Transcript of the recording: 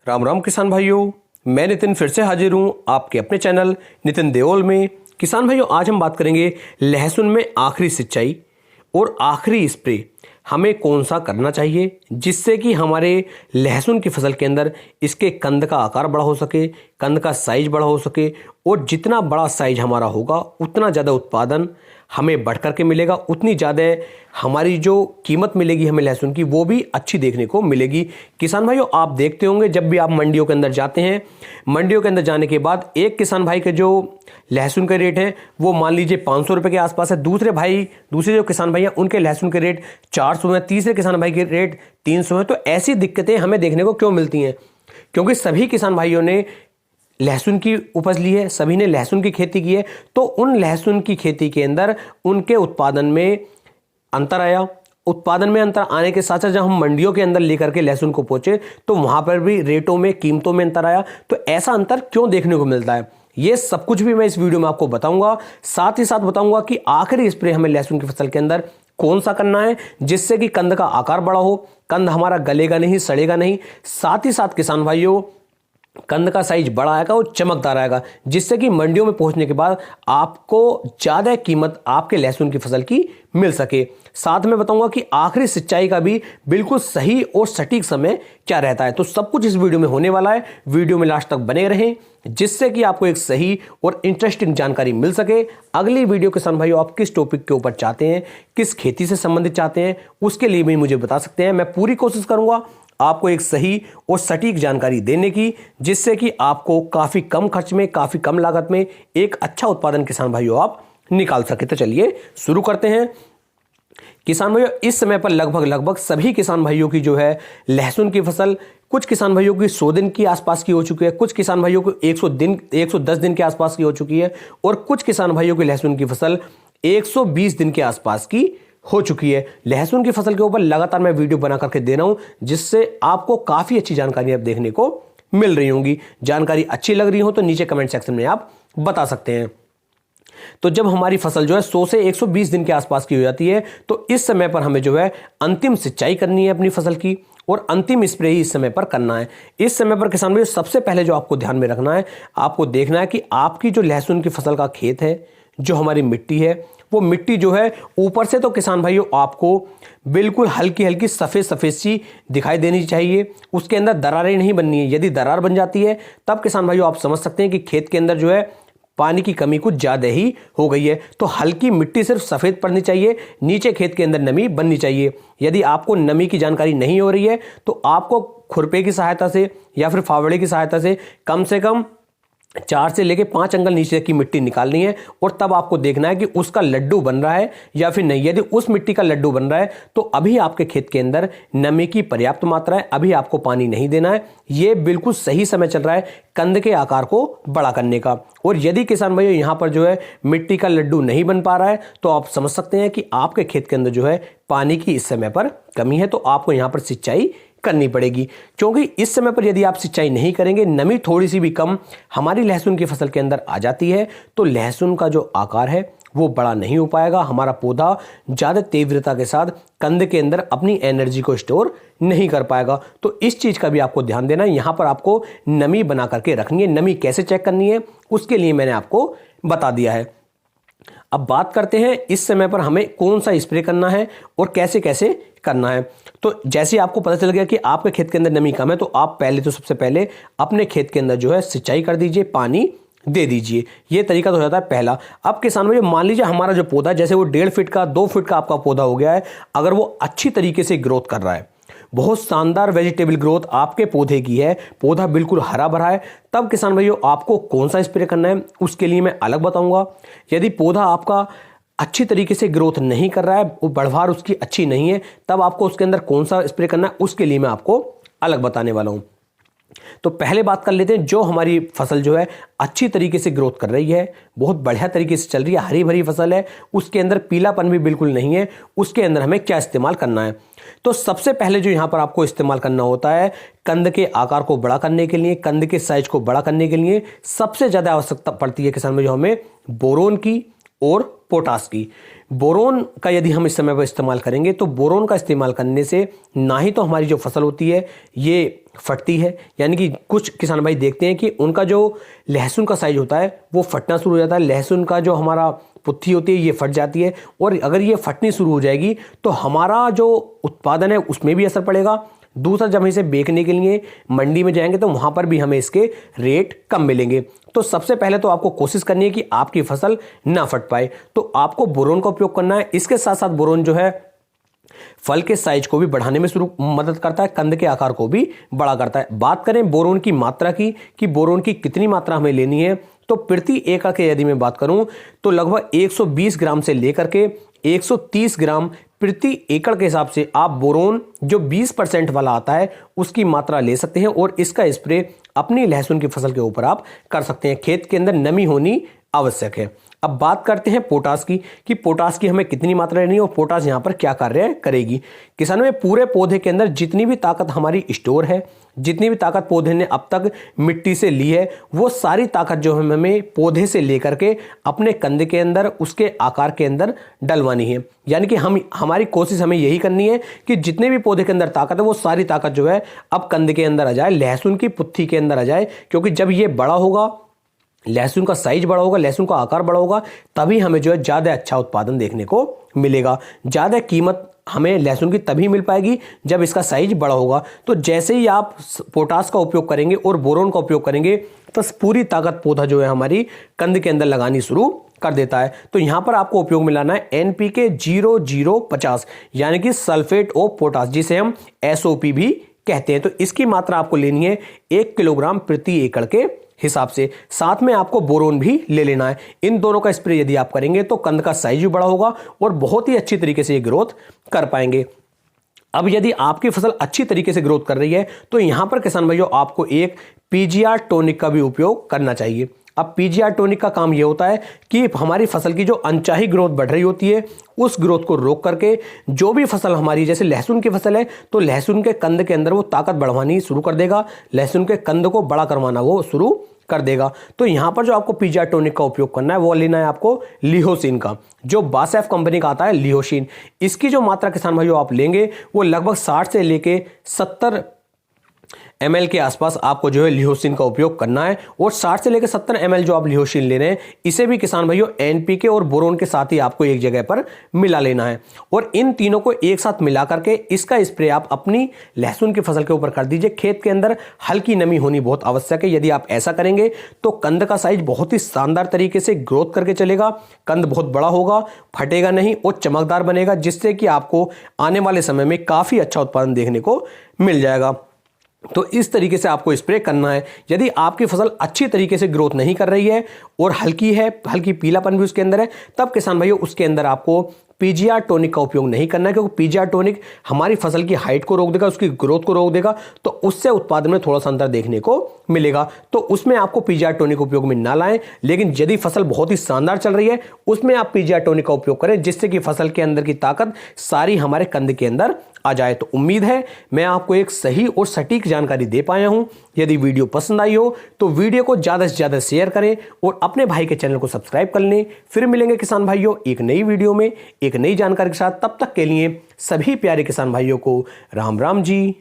राम राम किसान भाइयों, मैं नितिन फिर से हाजिर हूं आपके अपने चैनल नितिन देओल में। किसान भाइयों, आज हम बात करेंगे लहसुन में आखिरी सिंचाई और आखिरी स्प्रे हमें कौन सा करना चाहिए जिससे कि हमारे लहसुन की फसल के अंदर इसके कंद का आकार बड़ा हो सके, कंद का साइज बड़ा हो सके और जितना बड़ा साइज हमारा होगा उतना ज़्यादा उत्पादन हमें बढ़ करके मिलेगा, उतनी ज़्यादा हमारी जो कीमत मिलेगी हमें लहसुन की वो भी अच्छी देखने को मिलेगी। किसान भाइयों, आप देखते होंगे जब भी आप मंडियों के अंदर जाते हैं, मंडियों के अंदर जाने के बाद एक किसान भाई के जो लहसुन के रेट हैं वो मान लीजिए 500 रुपये के आसपास है, दूसरे जो किसान भाई हैं उनके लहसुन के रेट 400 हैं, तीसरे किसान भाई के रेट 300 हैं। तो ऐसी दिक्कतें हमें देखने को क्यों मिलती हैं? क्योंकि सभी किसान भाइयों ने लहसुन की उपज ली है, सभी ने लहसुन की खेती की है, तो उन लहसुन की खेती के अंदर उनके उत्पादन में अंतर आया। उत्पादन में अंतर आने के साथ साथ जब हम मंडियों के अंदर लेकर के लहसुन को पहुंचे तो वहां पर भी रेटों में, कीमतों में अंतर आया। तो ऐसा अंतर क्यों देखने को मिलता है, ये सब कुछ भी मैं इस वीडियो में आपको बताऊंगा। साथ ही साथ बताऊंगा कि आखिरी स्प्रे हमें लहसुन की फसल के अंदर कौन सा करना है जिससे कि कंद का आकार बड़ा हो, कंद हमारा गलेगा नहीं, सड़ेगा नहीं। साथ ही साथ किसान भाइयों, कंद का साइज बड़ा आएगा और चमकदार आएगा जिससे कि मंडियों में पहुंचने के बाद आपको ज्यादा कीमत आपके लहसुन की फसल की मिल सके। साथ में बताऊंगा कि आखिरी सिंचाई का भी बिल्कुल सही और सटीक समय क्या रहता है। तो सब कुछ इस वीडियो में होने वाला है, वीडियो में लास्ट तक बने रहें जिससे कि आपको एक सही और इंटरेस्टिंग जानकारी मिल सके। अगली वीडियो किसान भाइयों आप किस टॉपिक के ऊपर चाहते हैं, किस खेती से संबंधित चाहते हैं, उसके लिए भी मुझे बता सकते हैं। मैं पूरी कोशिश करूंगा आपको एक सही और सटीक जानकारी देने की जिससे कि आपको काफी कम खर्च में, काफी कम लागत में एक अच्छा उत्पादन किसान भाइयों आप निकाल सके। तो चलिए शुरू करते हैं। किसान भाइयों, इस समय पर लगभग सभी किसान भाइयों की जो है लहसुन की फसल, कुछ किसान भाइयों की 100 दिन की आसपास की हो चुकी है, कुछ किसान भाइयों को 110 दिन के आसपास की हो चुकी है और कुछ किसान भाइयों की लहसुन की फसल 120 दिन के आसपास की हो चुकी है। लहसुन की फसल के ऊपर लगातार मैं वीडियो बना करके दे रहा हूं जिससे आपको काफी अच्छी जानकारी अब देखने को मिल रही होंगी। जानकारी अच्छी लग रही हो तो नीचे कमेंट सेक्शन में आप बता सकते हैं। तो जब हमारी फसल जो है 100 से 120 दिन के आसपास की हो जाती है तो इस समय पर हमें जो है अंतिम सिंचाई करनी है अपनी फसल की और अंतिम स्प्रे ही इस समय पर करना है। इस समय पर किसान भाई सबसे पहले जो आपको ध्यान में रखना है, आपको देखना है कि आपकी जो लहसुन की फसल का खेत है, जो हमारी मिट्टी है, वो मिट्टी जो है ऊपर से तो किसान भाइयों आपको बिल्कुल हल्की हल्की सफेद सफेद सी दिखाई देनी चाहिए, उसके अंदर दरारें नहीं बननी है। यदि दरार बन जाती है तब किसान भाइयों आप समझ सकते हैं कि खेत के अंदर जो है पानी की कमी कुछ ज्यादा ही हो गई है। तो हल्की मिट्टी सिर्फ सफेद पड़नी चाहिए, नीचे खेत के अंदर नमी बननी चाहिए। यदि आपको नमी की जानकारी नहीं हो रही है तो आपको खुरपे की सहायता से या फिर फावड़े की सहायता से कम 4 से लेके 5 अंगल नीचे की मिट्टी निकालनी है और तब आपको देखना है कि उसका लड्डू बन रहा है या फिर नहीं। यदि उस मिट्टी का लड्डू बन रहा है तो अभी आपके खेत के अंदर नमी की पर्याप्त मात्रा है, अभी आपको पानी नहीं देना है। यह बिल्कुल सही समय चल रहा है कंद के आकार को बड़ा करने का। और यदि किसान भाइयों यहां पर जो है मिट्टी का लड्डू नहीं बन पा रहा है तो आप समझ सकते हैं कि आपके खेत के अंदर जो है पानी की इस समय पर कमी है, तो आपको यहां पर सिंचाई करनी पड़ेगी। क्योंकि इस समय पर यदि आप सिंचाई नहीं करेंगे, नमी थोड़ी सी भी कम हमारी लहसुन की फसल के अंदर आ जाती है तो लहसुन का जो आकार है वो बड़ा नहीं हो पाएगा, हमारा पौधा ज्यादा तीव्रता के साथ कंद के अंदर अपनी एनर्जी को स्टोर नहीं कर पाएगा। तो इस चीज का भी आपको ध्यान देना है। यहां पर आपको नमी बना करके रखनी है। नमी कैसे चेक करनी है उसके लिए मैंने आपको बता दिया है। अब बात करते हैं इस समय पर हमें कौन सा स्प्रे करना है और कैसे कैसे करना है। तो जैसे आपको पता चल गया कि आपके खेत के अंदर नमी कम है तो आप सबसे पहले अपने खेत के अंदर जो है सिंचाई कर दीजिए, पानी दे दीजिए। ये तरीका तो हो जाता है पहला। अब किसान भाई मान लीजिए हमारा जो पौधा जैसे वो 1.5 फीट का, 2 फीट का आपका पौधा हो गया है, अगर वो अच्छी तरीके से ग्रोथ कर रहा है, बहुत शानदार वेजिटेबल ग्रोथ आपके पौधे की है, पौधा बिल्कुल हरा भरा है, तब किसान भाइयों आपको कौन सा स्प्रे करना है उसके लिए मैं अलग बताऊंगा। यदि पौधा आपका अच्छी तरीके से ग्रोथ नहीं कर रहा है, वो बढ़वार उसकी अच्छी नहीं है, तब आपको उसके अंदर कौन सा स्प्रे करना है उसके लिए मैं आपको अलग बताने वाला हूं। तो पहले बात कर लेते हैं, जो हमारी फसल जो है अच्छी तरीके से ग्रोथ कर रही है, बहुत बढ़िया तरीके से चल रही है, हरी भरी फसल है, उसके अंदर पीलापन भी बिल्कुल नहीं है, उसके अंदर हमें क्या इस्तेमाल करना है। तो सबसे पहले जो यहां पर आपको इस्तेमाल करना होता है कंद के आकार को बड़ा करने के लिए, कंद के साइज को बड़ा करने के लिए सबसे ज्यादा आवश्यकता पड़ती है किसान में जो हमें बोरोन की और पोटास की। बोरोन का यदि हम इस समय पर इस्तेमाल करेंगे तो बोरोन का इस्तेमाल करने से ना ही तो हमारी जो फसल होती है ये फटती है, यानी कि कुछ किसान भाई देखते हैं कि उनका जो लहसुन का साइज होता है वो फटना शुरू हो जाता है, लहसुन का जो हमारा पुत्ती होती है ये फट जाती है, और अगर ये फटनी शुरू हो जाएगी तो हमारा जो उत्पादन है उसमें भी असर पड़ेगा। दूसरा, जब हम इसे बेचने के लिए मंडी में जाएंगे तो वहां पर भी हमें इसके रेट कम मिलेंगे। तो सबसे पहले तो आपको कोशिश करनी है कि आपकी फसल ना फट पाए, तो आपको बोरोन का उपयोग करना है। इसके साथ साथ बोरोन जो है फल के साइज को भी बढ़ाने में मदद करता है, कंद के आकार को भी बड़ा करता है। बात करें बोरोन की मात्रा की कि बोरोन की कितनी मात्रा हमें लेनी है, तो प्रति एकड़ के यदि मैं बात करूं तो लगभग 120 ग्राम से लेकर के 130 ग्राम प्रति एकड़ के हिसाब से आप बोरोन जो 20% वाला आता है उसकी मात्रा ले सकते हैं, और इसका स्प्रे अपनी लहसुन की फसल के ऊपर आप कर सकते हैं। खेत के अंदर नमी होनी आवश्यक है। अब बात करते हैं पोटास की कि पोटास की हमें कितनी मात्रा लेनी है और पोटास यहां पर क्या कार्य करेगी। किसानों में पूरे पौधे के अंदर जितनी भी ताकत हमारी स्टोर है, जितनी भी ताकत पौधे ने अब तक मिट्टी से ली है, वो सारी ताकत जो हमें पौधे से लेकर के अपने कंद के अंदर उसके आकार के अंदर डलवानी है। यानी कि हमारी कोशिश हमें यही करनी है कि जितने भी पौधे के अंदर ताकत है वो सारी ताकत जो है अब कंद के अंदर आ जाए, लहसुन की पुत्ती के अंदर आ जाए, क्योंकि जब ये बड़ा होगा, लहसुन का साइज बड़ा होगा, लहसुन का आकार बड़ा होगा, तभी हमें जो है ज़्यादा अच्छा उत्पादन देखने को मिलेगा। ज़्यादा कीमत हमें लहसुन की तभी मिल पाएगी जब इसका साइज बड़ा होगा। तो जैसे ही आप पोटास का उपयोग करेंगे और बोरोन का उपयोग करेंगे तो पूरी ताकत पौधा जो है हमारी कंद के अंदर लगानी शुरू कर देता है। तो यहां पर आपको उपयोग में लाना है NPK 0050, यानी कि सल्फेट ऑफ पोटास, जिसे हम SOP भी कहते हैं। तो इसकी मात्रा आपको लेनी है 1 किलोग्राम प्रति एकड़ के हिसाब से। साथ में आपको बोरोन भी ले लेना है। इन दोनों का स्प्रे यदि आप करेंगे तो कंद का साइज भी बड़ा होगा और बहुत ही अच्छी तरीके से ये ग्रोथ कर पाएंगे। अब यदि आपकी फसल अच्छी तरीके से ग्रोथ कर रही है तो यहां पर किसान भाइयों आपको एक PGR टॉनिक का भी उपयोग करना चाहिए। अब PGR टॉनिक का काम यह होता है कि हमारी फसल की जो अनचाही ग्रोथ बढ़ रही होती है उस ग्रोथ को रोक करके जो भी फसल हमारी, जैसे लहसुन की फसल है तो लहसुन के कंद के अंदर वो ताकत बढ़वानी शुरू कर देगा, लहसुन के कंद को बड़ा करवाना वो शुरू कर देगा। तो यहां पर जो आपको PGR टॉनिक का उपयोग करना है वो लेना है आपको लिहोसिन का, जो बासेफ कंपनी का आता है लिहोसिन। इसकी जो मात्रा किसान भाइयों आप लेंगे वो लगभग 60 से लेके 70 ml के आसपास आपको जो है लिहोसिन का उपयोग करना है। और 60 से लेकर 70 ml जो आप लिहोसिन ले रहे हैं इसे भी किसान भाइयों NPK और बोरोन के साथ ही आपको एक जगह पर मिला लेना है, और इन तीनों को एक साथ मिला करके इसका स्प्रे आप अपनी लहसुन की फसल के ऊपर कर दीजिए। खेत के अंदर हल्की नमी होनी बहुत आवश्यक है। यदि आप ऐसा करेंगे तो कंद का साइज बहुत ही शानदार तरीके से ग्रोथ करके चलेगा, कंद बहुत बड़ा होगा, फटेगा नहीं और चमकदार बनेगा, जिससे कि आपको आने वाले समय में काफी अच्छा उत्पादन देखने को मिल जाएगा। तो इस तरीके से आपको स्प्रे करना है। यदि आपकी फसल अच्छी तरीके से ग्रोथ नहीं कर रही है और हल्की है, हल्की पीलापन भी उसके अंदर है, तब किसान भाइयों उसके अंदर आपको PGR टॉनिक का उपयोग नहीं करना है, क्योंकि PGR टॉनिक हमारी फसल की हाइट को रोक देगा, उसकी ग्रोथ को रोक देगा, तो उससे उत्पादन में थोड़ा सा अंतर देखने को मिलेगा। तो उसमें आपको PGR टॉनिक उपयोग में ना लाएं। लेकिन यदि फसल बहुत ही शानदार चल रही है उसमें आप PGR टॉनिक का उपयोग करें, जिससे कि फसल के अंदर की ताकत सारी हमारे कंद के अंदर आ जाए। तो उम्मीद है मैं आपको एक सही और सटीक जानकारी दे पाया हूं। यदि वीडियो पसंद आई हो तो वीडियो को ज्यादा से ज्यादा शेयर करें और अपने भाई के चैनल को सब्सक्राइब कर लें। फिर मिलेंगे किसान भाइयों एक नई वीडियो में एक नई जानकारी के साथ। तब तक के लिए सभी प्यारे किसान भाइयों को राम राम जी।